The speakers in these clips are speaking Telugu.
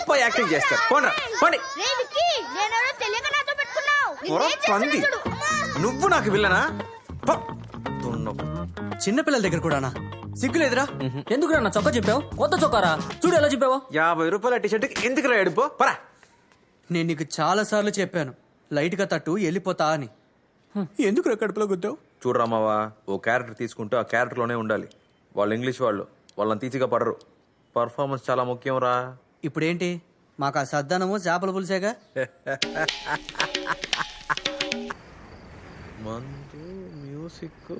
గొప్ప యాక్టింగ్ చేస్తారు. పోండి. పంది నువ్వు నాకు విల్లనా? చిన్నపిల్లల దగ్గర కూడానా? సిగ్గులేదురా? ఎందుకు నా చొక్కా చెప్పావు? కొత్త చొక్కారా? చూడు ఎలా చెప్పావు. 50 రూపాయల టీషర్ట్కి ఎందుకు రాయడుపో పరా. నేను నీకు చాలా సార్లు చెప్పాను లైట్ గా తట్టు వెళ్ళిపోతా అని. ఎందుకు కడుపులో గుద్దావు? చూడరామావా, ఓ క్యారెక్టర్ తీసుకుంటూ ఆ క్యారెక్టర్ లోనే ఉండాలి. వాళ్ళు ఇంగ్లీష్ వాళ్ళు, వాళ్ళని తీసిగా పడరు. పర్ఫార్మెన్స్ చాలా ముఖ్యం రా. ఇప్పుడేంటి మాకు ఆ సద్దానము చేపల పులిసేగా? మందు మ్యూజిక్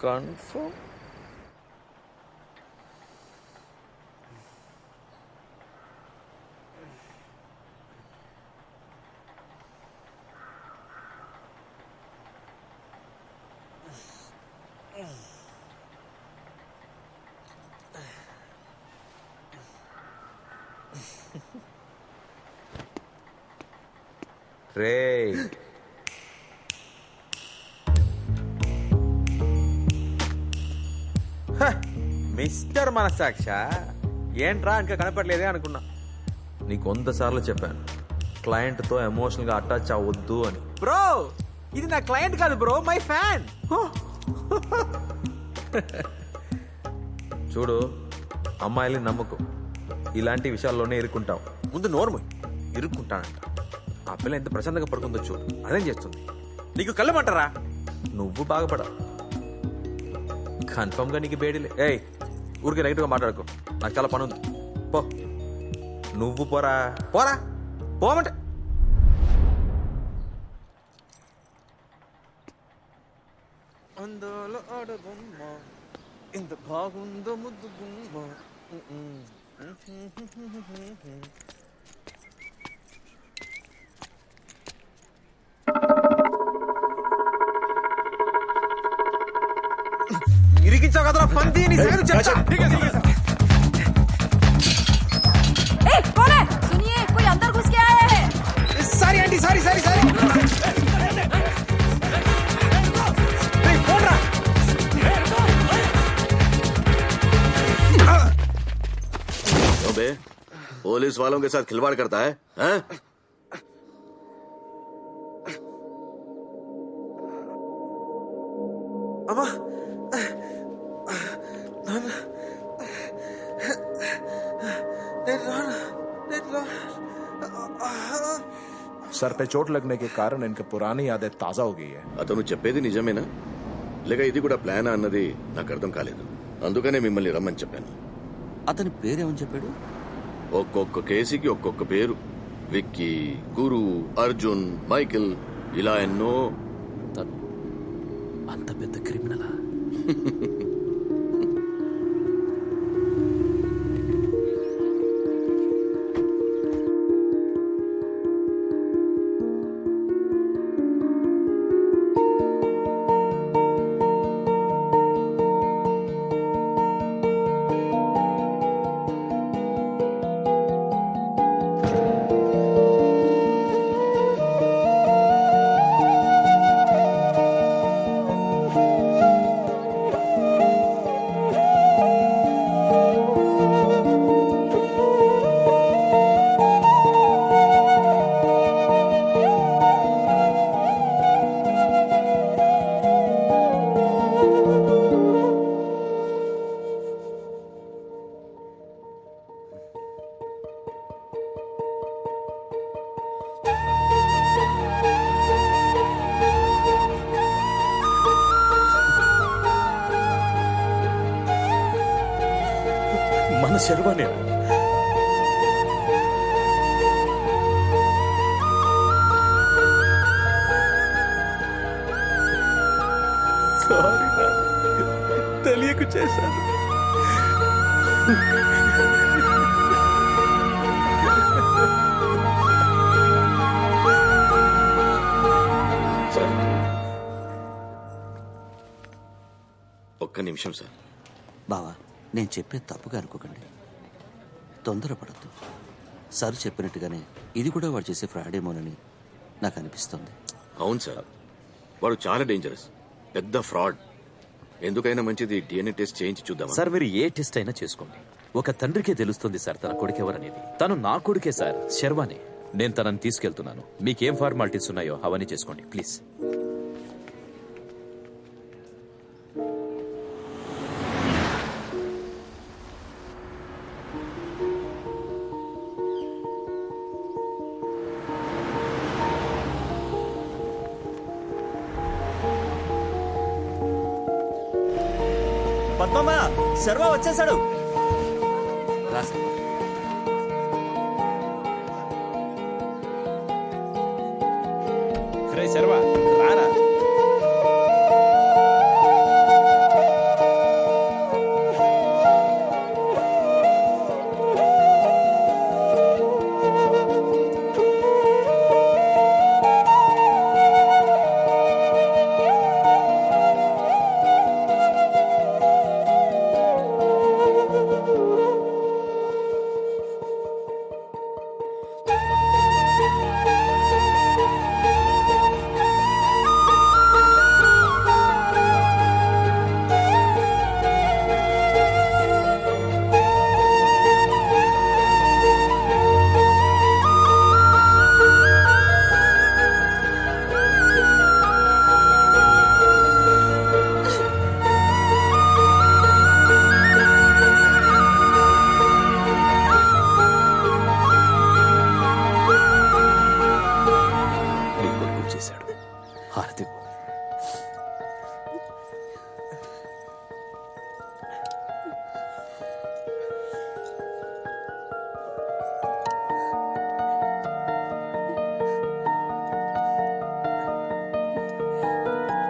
కన్ఫర్మ్. రే మిస్టర్ మనసాక్ష, ఏంట్రా ఇంకా కనపడలేదే అనుకున్నా. నీకు 100 సార్లు చెప్పాను క్లయింట్తో ఎమోషనల్ గా అటాచ్ అవ్వద్దు అని. బ్రో ఇది నా క్లయింట్ కాదు బ్రో, మై ఫ్యాన్. చూడు, అమ్మాయిల్ని నమ్మకు, ఇలాంటి విషయాల్లోనే ఇరుక్కుంటావు. ముందు నోర్ము ఇరుక్కుంటానంట. ఆ పిల్ల ఎంత ప్రశాంతంగా పడుకుందో చూడు, అదేం చేస్తుంది. నీకు కళ్ళమంటారా? నువ్వు బాగుపడా కన్ఫర్మ్ గా నీకు బేడీలే. ఏయ్ ఊరికి నెగిటివ్ గా మాట్లాడుకో, నాకు చాలా పని ఉంది. పో నువ్వు పోరా పోమంటే. అందోలో ఆడగుమ్మ ఇంత బాగుందో ముద్దు గుమ్మ. ఇరికించావు కదరా పంది, నీ సంగతి చెప్తా. कोई अंदर घुस के आया है। Sorry aunty, sorry. अबे पुलिस वालों के साथ खिलवाड़ करता है, हैं? అమ్మా सर पे चोट लगने के कारण इनकी पुरानी यादें ताजा हो गई है. అతను చెప్పేది నిజమేనా లేక ఇది కూడా ప్లాన్ అన్నది నాకు అర్థం కాలేదు. అందుకనే మిమ్మల్ని రమ్మని చెప్పాను. అతని పేరేమని చెప్పాడు? ఒక్కొక్క కేసుకి ఒక్కొక్క పేరు. విక్కీ, గురు, అర్జున్, మైకిల్, ఇలా ఎన్నో. తను అంత పెద్ద క్రిమినలా? మన శర్వానే. సారీ, తెలియక చేశాను. సార్ ఒక్క నిమిషం సార్. బావా, నేను చెప్పేది తప్పుగా అనుకోకండి. తొందరపడద్దు. సార్ చెప్పినట్టుగానే ఇది కూడా వాడు చేసే ఫ్రాడేమోనని నాకు అనిపిస్తుంది. అవును సార్, వాడు చాలా డేంజరస్, పెద్ద ఫ్రాడ్. ఎందుకైనా మంచిది DNA టెస్ట్ చేయించి చూద్దాం సార్. మీరు ఏ టెస్ట్ అయినా చేసుకోండి, ఒక తండ్రికే తెలుస్తుంది సార్ తన కొడుకెవరనేది. తను నా కొడుకే సార్, శర్వానే. నేను తనని తీసుకెళ్తున్నాను. మీకేం ఫార్మాలిటీస్ ఉన్నాయో అవన్నీ చేసుకోండి ప్లీజ్. పద్మమ్మ, శర్వ వచ్చేసాడు. రా శర్వ. రే శర్వా, రారా. హారతి.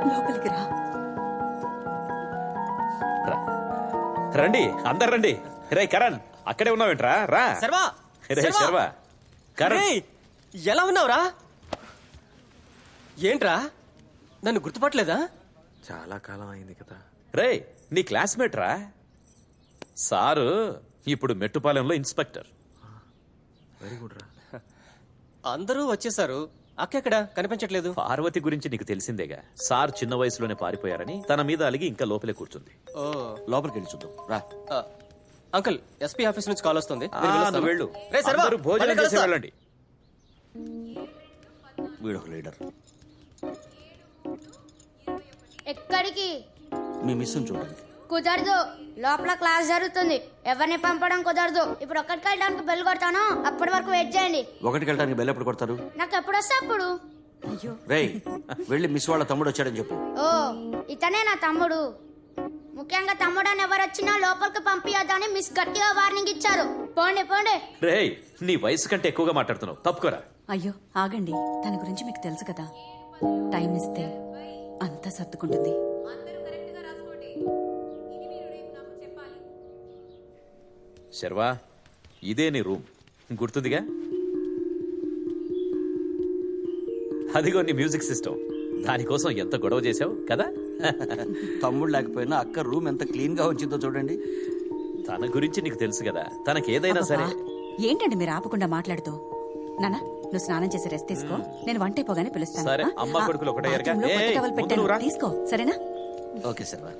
లోపలికి రా. రండి, అందరు రండి. రే కరణ్, అక్కడే ఉన్నావేంట్రా? రా. శర్వా, రే శర్వా. కరణ్, ఎలా ఉన్నావురా? ఏంట్రా, నన్ను గుర్తుపట్టలేదా? చాలా కాలం అయింది కదా. రే నీ క్లాస్మేట్ రా. సారు ఇప్పుడు మెట్టుపాలెంలో ఇన్స్పెక్టర్. వెరీ గుడ్ రా. అందరూ వచ్చేసారు, అక్క ఎక్కడ కనిపించట్లేదు? పార్వతి గురించి నీకు తెలిసిందేగా. సార్ చిన్న వయసులోనే పారిపోయారని తన మీద అలిగి ఇంకా లోపలే కూర్చుంది. ఓ, లోపలికి వెళ్ళి చూద్దాం రా. అంకుల్, ఎస్పీ ఆఫీస్ నుంచి కాల్ వస్తుంది. నువ్వు వెళ్ళు. అందరూ భోజనం చేసి వెళ్ళండి. వీడొక లీడర్. ఎక్కడికి? మీ మిస్సుని చూడండి. కుదరదు, లోపల క్లాస్ జరుగుతుంది. ఎవరిని పంపడం కుదరదు. ఇప్పుడు ఒక్కడికి వెళ్ళడానికి బెల్ కొడతాను, అప్పటి వరకు వెయిట్ చేయండి. ఒకటికి వెళ్ళడానికి బెల్ ఎప్పుడు కొడతారు? నాకు ఎప్పుడు వస్తే అప్పుడు. రేయ్, వెళ్ళి మిస్ వాళ్ళ తమ్ముడు వచ్చాడని చెప్పు. ఓ, ఇతనే నా తమ్ముడు. ముఖ్యంగా తమ్ముడు అని ఎవరు వచ్చినా లోపలికి పంపించదని మిస్ గట్టిగా వార్నింగ్ ఇచ్చారు. పోండి పోండి. రేయ్, నీ వయసు కంటే ఎక్కువగా మాట్లాడుతున్నావు, తప్పుకోరా. అయ్యో ఆగండి, తన గురించి మీకు తెలుసు కదా. టైం ఇస్తే అంతా సర్దుకుంటుంది. శర్వా, ఇదే నీ రూమ్, గుర్తుందిగా? అదిగో నీ మ్యూజిక్ సిస్టమ్. దానికోసం ఎంత గొడవ చేసావు కదా. తమ్ముడు లేకపోయినా అక్క రూమ్ ఎంత క్లీన్ గా ఉంచిందో చూడండి. తన గురించి నీకు తెలుసు కదా, తనకేదైనా సరే. ఏంటండి మీరు ఆపకుండా మాట్లాడుతూ? నానా, నువ్వు స్నానం చేసి రెస్ట్ తీసుకో, నేను వంట అయిపోగానే పిలుస్తాను. సరే, అమ్మ కొడుకులు ఒకటయ్యారుగా. బాత్రూంలో కొత్త టవల్ పెట్టాను, ముందు రా. తీసుకో, సరేనా? ఓకే శర్వా.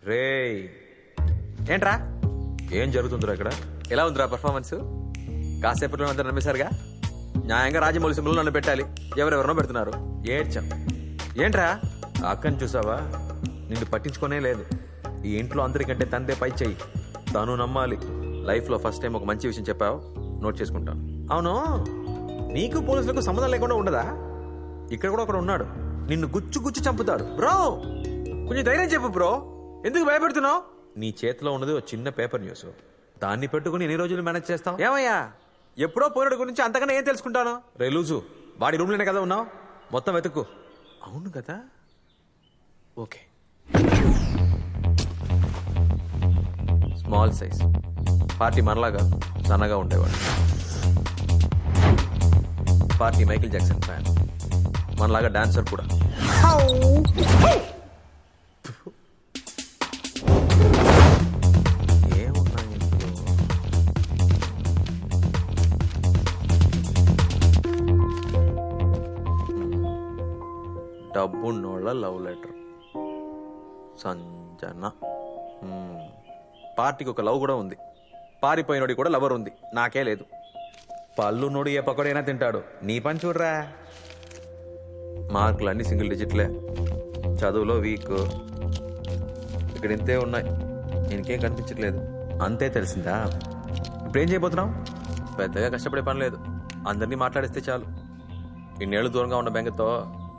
రే ఏంట్రా, ఏం జరుగుతుందిరా ఇక్కడ? ఎలా ఉందిరా పర్ఫార్మెన్స్? కాసేపట్లో అంతా నమ్మేశారుగా. న్యాయంగా రాజమౌళి సింబల్ నన్ను పెట్టాలి, ఎవరెవరినో పెడుతున్నారు. ఏడ్చాం. ఏంట్రా, ఆ అక్కని చూసావా? నిన్ను పట్టించుకోనే లేదు. ఈ ఇంట్లో అందరికంటే తందే పై చెయ్యి. తను నమ్మాలి. లైఫ్లో ఫస్ట్ టైం ఒక మంచి విషయం చెప్పావు, నోట్ చేసుకుంటాను. అవును, నీకు పోలీసులకు సంబంధం లేకుండా ఉండదా? ఇక్కడ కూడా ఒకడు ఉన్నాడు, నిన్ను గుచ్చు గుచ్చు చంపుతాడు. బ్రో కొంచెం ధైర్యం చెప్పు బ్రో, ఎందుకు భయపెడుతున్నావు? నీ చేతిలో ఉన్నది ఒక చిన్న పేపర్ న్యూస్, దాన్ని పెట్టుకుని ఎన్ని రోజులు మేనేజ్ చేస్తావు? ఏమయ్యా, ఎప్పుడో పోయినడు గురించి అంతకన్నా ఏం తెలుసుకుంటాను? రే లూజు, వాడి రూమ్లోనే కదా ఉన్నావు, మొత్తం వెతుక్కు. అవును కదా, ఓకే. స్మాల్ సైజ్ పార్టీ, మనలాగా సన్నగా ఉండేవాడు. పార్టీ మైకేల్ జాక్సన్ ఫ్యాన్, మనలాగా డాన్సర్ కూడా. డబ్బున్నోళ్ళ లవ్ లెటర్. సంజన. పార్టీకి ఒక లవ్ కూడా ఉంది. పారిపోయినోడి కూడా లవర్ ఉంది. నాకే లేదు. పళ్ళున్నోడు ఏ పక్కడైనా తింటాడు. నీ పని చూడరా. మార్కులు అన్ని సింగిల్ డిజిట్లే. చదువులో వీక్. ఇక్కడ ఇంతే ఉన్నాయి. ఇంకేం కనిపించట్లేదు. అంతే తెలిసిందా? ఇప్పుడేం చేయబోతున్నావు? పెద్దగా కష్టపడే పని లేదు. అందరినీ మాట్లాడేస్తే చాలు. ఇన్నేళ్ళు దూరంగా ఉన్న బెంగతో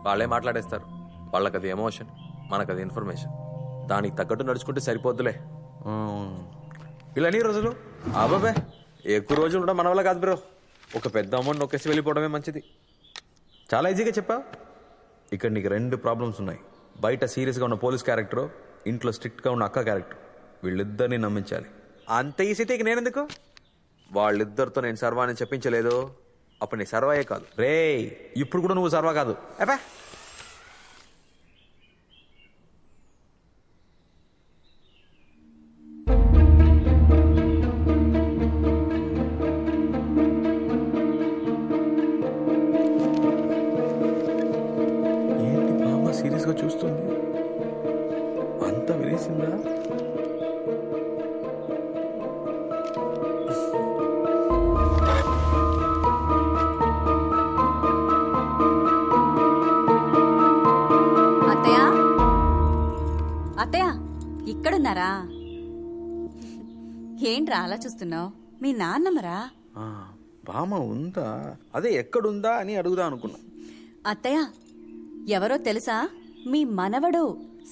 వాళ్ళే మాట్లాడేస్తారు. వాళ్ళకది ఎమోషన్, మనకది ఇన్ఫర్మేషన్. దానికి తగ్గట్టు నడుచుకుంటే సరిపోద్దులే. ఇలా ఎన్ని రోజులు? అబ్బాబే, ఎక్కువ రోజులు ఉండడం మన వల్ల కాదు బ్రో. ఒక పెద్ద అమౌంట్ నొక్కేసి వెళ్ళిపోవడమే మంచిది. చాలా ఈజీగా చెప్పావు. ఇక్కడ నీకు 2 ప్రాబ్లమ్స్ ఉన్నాయి. బయట సీరియస్గా ఉన్న పోలీస్ క్యారెక్టర్, ఇంట్లో స్ట్రిక్ట్గా ఉన్న అక్క క్యారెక్టర్. వీళ్ళిద్దరిని నమ్మించాలి. అంత ఈజీతే ఇక నేనెందుకు? వాళ్ళిద్దరితో నేను సర్వాన్ని చెప్పించలేదు. అప్పుడు నీ సర్వాయే కాదు రే. ఇప్పుడు కూడా నువ్వు సర్వా కాదు. అబ్బా, ఏంటి బామ్మ సీరియస్గా చూస్తుంది? అంత వినేసిందా? అత్తయ్య, ఇక్కడున్నారా? ఏంట్రా అలా చూస్తున్నావు? మీ నాన్నమ్మరా? బామ్మ ఉందా? అదే ఎక్కడుందా అని అడుగుదా అనుకున్నా. అత్తయ్య, ఎవరో తెలుసా? మీ మనవడు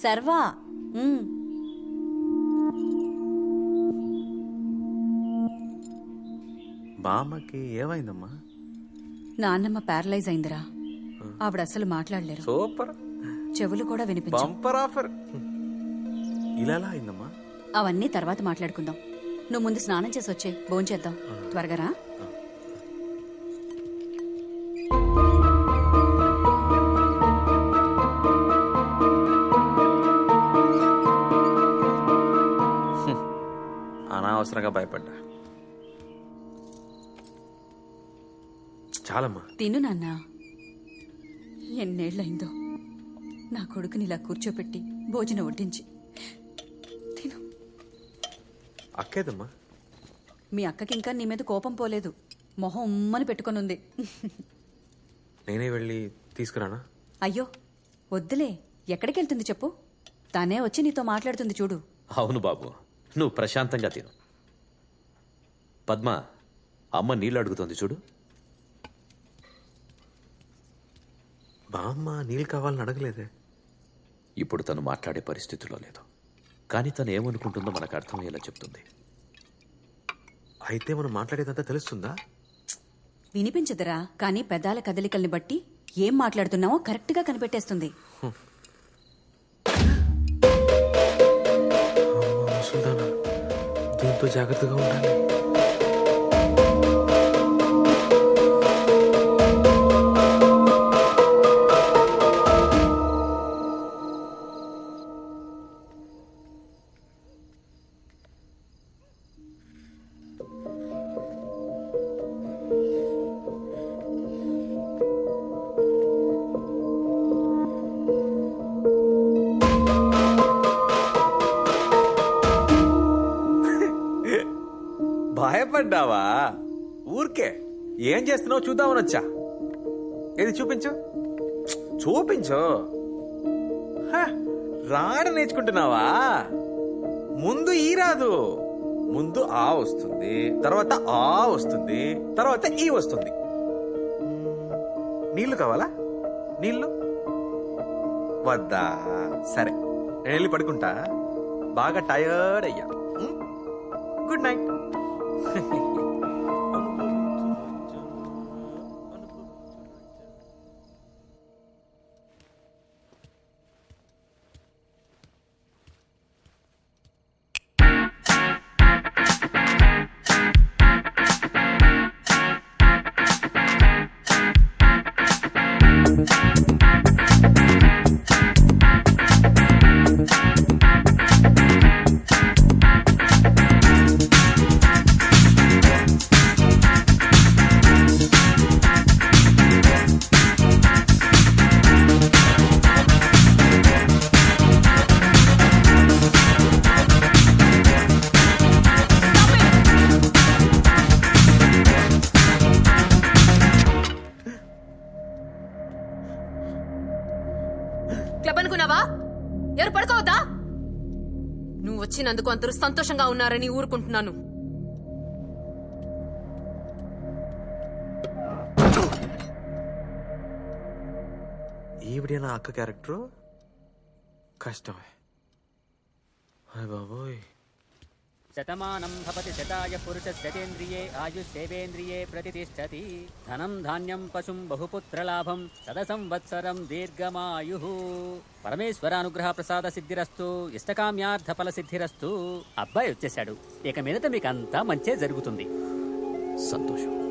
సర్వా. బామ్మకి ఏమైందమ్మా? నాన్నమ్మ ప్యారలైజ్ అయిందిరా. ఆవిడ అసలు మాట్లాడలేరు. సూపర్. చెవులు కూడా వినిపించవు. Bumper offer. ఇలా అయిందమ్మా? అవన్నీ తర్వాత మాట్లాడుకుందాం. నువ్వు ముందు స్నానం చేసి వచ్చే, భోంచేద్దాం. త్వరగా రా. అనవసరంగా భయపడ్డా. చాలమ్మా. తిను నాన్న. ఎన్నేళ్లయిందో నా కొడుకుని ఇలా కూర్చోపెట్టి భోజనం వడ్డించి. తిను. అక్కేదమ్మా? మీ అక్కకి ఇంకా నీ మీద కోపం పోలేదు. మొహం ఉమ్మని పెట్టుకొనుంది. నేనే వెళ్ళి తీసుకురానా? అయ్యో వద్దులే. ఎక్కడికి వెళ్తుంది చెప్పు. తనే వచ్చి నీతో మాట్లాడుతుంది చూడు. అవును బాబు, నువ్వు ప్రశాంతంగా తిను. పద్మ, అమ్మ నీళ్ళు అడుగుతోంది చూడు. బామ్మ నీళ్ళు కావాలని అడగలేదే. ఇప్పుడు తను మాట్లాడే పరిస్థితిలో లేదు. కానీ తను ఏమనుకుంటుందో మనకు అర్థమయ్యేలా చెప్తుంది. అయితే మనం మాట్లాడేదంతా తెలుస్తుందా? వినిపించదురా, కానీ పెదాల కదలికల్ని బట్టి ఏం మాట్లాడుతున్నావో కరెక్ట్ గా కనిపెట్టేస్తుంది. దీంతో జాగ్రత్తగా ఉండాలి. భయపడ్డావా? ఊరికే ఏం చేస్తున్నావు చూద్దామని వచ్చా. ఏది చూపించు, చూపించు. రాడ నేర్చుకుంటున్నావా? ముందు ఈ రాదు. ముందు ఆ వస్తుంది, తర్వాత ఆ వస్తుంది, తర్వాత ఈ వస్తుంది. నీళ్లు కావాలా? నీళ్లు వద్దా? సరే, నేను వెళ్ళి పడుకుంటా. బాగా టయర్డ్ అయ్యా. Good night. ఇచ్చినందుకు అందరూ సంతోషంగా ఉన్నారని ఊరుకుంటున్నాను. ఈవిడే నా అక్క క్యారెక్టరు కష్టమే. హాయ్ బాబోయ్. శతమానం భవతి శతాయ పురుషస్యతేంద్రియే ఆయుష్యేవేంద్రియే ప్రతిష్టతి. ధనం ధాన్యం పశుం బహుపుత్రలాభం శత సంవత్సరం దీర్ఘమాయు. పరమేశ్వర అనుగ్రహ ప్రసాద సిద్ధిరస్తు. ఇష్టకామ్యార్థ ఫల సిద్ధిరస్తు. అబ్బాయి వచ్చేశాడు. ఇక మీదట మీకు అంతా మంచే జరుగుతుంది. సంతోషం.